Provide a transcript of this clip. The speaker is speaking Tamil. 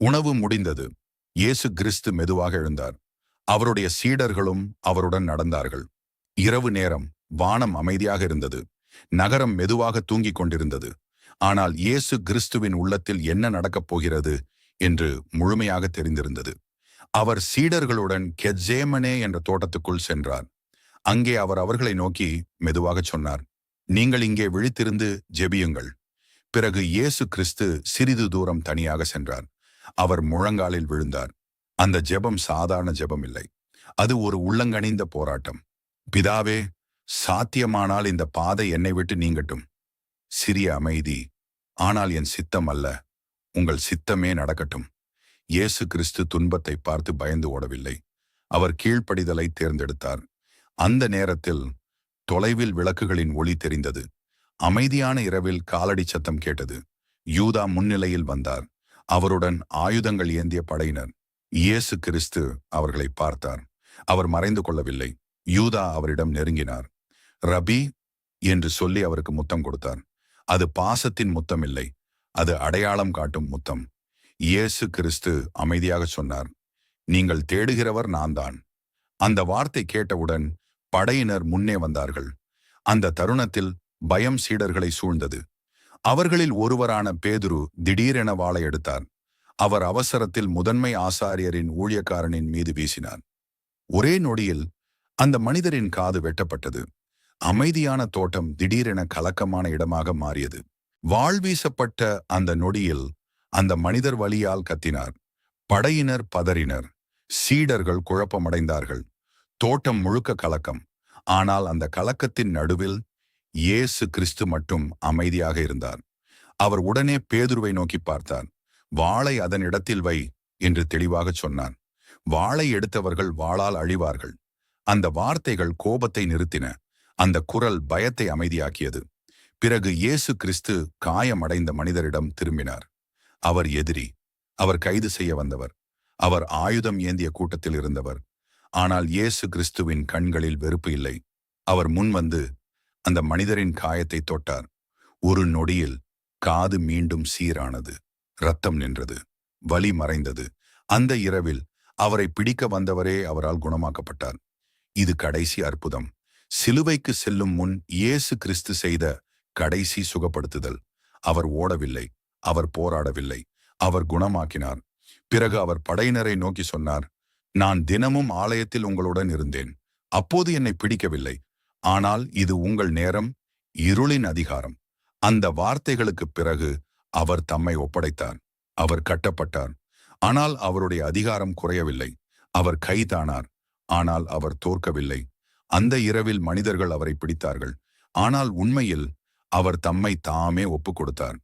உணவு முடிந்தது. இயேசு கிறிஸ்து மெதுவாக எழுந்தார். அவருடைய சீடர்களும் அவருடன் நடந்தார்கள். இரவு நேரம். வானம் அமைதியாக இருந்தது. நகரம் மெதுவாக தூங்கிக் கொண்டிருந்தது. ஆனால் இயேசு கிறிஸ்துவின் உள்ளத்தில் என்ன நடக்கப் போகிறது என்று முழுமையாக தெரிந்திருந்தது. அவர் சீடர்களுடன் கெத்சேமனே என்ற தோட்டத்துக்குள் சென்றார். அங்கே அவர் அவர்களை நோக்கி மெதுவாகச் சொன்னார், நீங்கள் இங்கே விழித்திருந்து ஜெபியுங்கள். பிறகு இயேசு கிறிஸ்து சிறிது தூரம் தனியாக சென்றார். அவர் முழங்காலில் விழுந்தார். அந்த ஜெபம் சாதாரண ஜெபம் இல்லை. அது ஒரு உள்ளங்கனிந்த போராட்டம். பிதாவே, சாத்தியமானால் இந்த பாதை என்னை விட்டு நீங்கட்டும். சிறிய அமைதி. ஆனால் என் சித்தம் அல்ல, உங்கள் சித்தமே நடக்கட்டும். இயேசு கிறிஸ்து துன்பத்தை பார்த்து பயந்து ஓடவில்லை. அவர் கீழ்ப்படிதலை தேர்ந்தெடுத்தார். அந்த நேரத்தில் தொலைவில் விளக்குகளின் ஒளி தெரிந்தது. அமைதியான இரவில் காலடி சத்தம் கேட்டது. யூதா முன்னிலையில் வந்தார். அவருடன் ஆயுதங்கள் ஏந்திய படையினர். இயேசு கிறிஸ்து அவர்களை பார்த்தார். அவர் மறைந்து கொள்ளவில்லை. யூதா அவரிடம் நெருங்கினார். ரபி என்று சொல்லி அவருக்கு முத்தம் கொடுத்தார். அது பாசத்தின் முத்தம் இல்லை, அது அடையாளம் காட்டும் முத்தம். இயேசு கிறிஸ்து அமைதியாக சொன்னார், நீங்கள் தேடுகிறவர் நான்தான். அந்த வார்த்தை கேட்டவுடன் படையினர் முன்னே வந்தார்கள். அந்த தருணத்தில் பயம் சீடர்களை சூழ்ந்தது. அவர்களில் ஒருவரான பேதுரு திடீரென வாளை எடுத்தார். அவர் அவசரத்தில் முதன்மை ஆசாரியரின் ஊழியக்காரனின் மீது வீசினார். ஒரே நொடியில் அந்த மனிதரின் காது வெட்டப்பட்டது. அமைதியான தோட்டம் திடீரென கலக்கமான இடமாக மாறியது. வாள் வீசப்பட்ட அந்த நொடியில் அந்த மனிதர் வலியால் கத்தினார். படையினர் பதறினர். சீடர்கள் குழப்பமடைந்தார்கள். தோட்டம் முழுக்க கலக்கம். ஆனால் அந்த கலக்கத்தின் நடுவில் இயேசு கிறிஸ்து மட்டும் அமைதியாக இருந்தார். அவர் உடனே பேதுருவை நோக்கி பார்த்தார். வாளை அதன் இடத்தில் வை என்று தெளிவாக சொன்னார். வாளை எடுத்தவர்கள் வாளால் அழிவார்கள். அந்த வார்த்தைகள் கோபத்தை நிறுத்தின. அந்த குரல் பயத்தை அமைதியாக்கியது. பிறகு இயேசு கிறிஸ்து காயமடைந்த மனிதரிடம் திரும்பினார். அவர் எதிரி. அவர் கைது செய்ய வந்தவர். அவர் ஆயுதம் ஏந்திய கூட்டத்தில் இருந்தவர். ஆனால் இயேசு கிறிஸ்துவின் கண்களில் வெறுப்பு இல்லை. அவர் முன் வந்து அந்த மனிதரின் காயத்தை தொட்டார். ஒரு நொடியில் காது மீண்டும் சீரானது. இரத்தம் நின்றது. வலி மறைந்தது. அந்த இரவில் அவரை பிடிக்க வந்தவரே அவரால் குணமாக்கப்பட்டார். இது கடைசி அற்புதம். சிலுவைக்கு செல்லும் முன் இயேசு கிறிஸ்து செய்த கடைசி சுகப்படுத்துதல். அவர் ஓடவில்லை, அவர் போராடவில்லை, அவர் குணமாக்கினார். பிறகு அவர் படையினரை நோக்கி சொன்னார், நான் தினமும் ஆலயத்தில் உங்களுடன் இருந்தேன். அப்போது என்னை பிடிக்கவில்லை. ஆனால் இது உங்கள் நேரம், இருளின் அதிகாரம். அந்த வார்த்தைகளுக்குப் பிறகு அவர் தம்மை ஒப்படைத்தார். அவர் கட்டப்பட்டார். ஆனால் அவருடைய அதிகாரம் குறையவில்லை. அவர் கைதானார். ஆனால் அவர் தோற்கவில்லை. அந்த இரவில் மனிதர்கள் அவரை பிடித்தார்கள். ஆனால் உண்மையில் அவர் தம்மை தாமே ஒப்புக் கொடுத்தார்.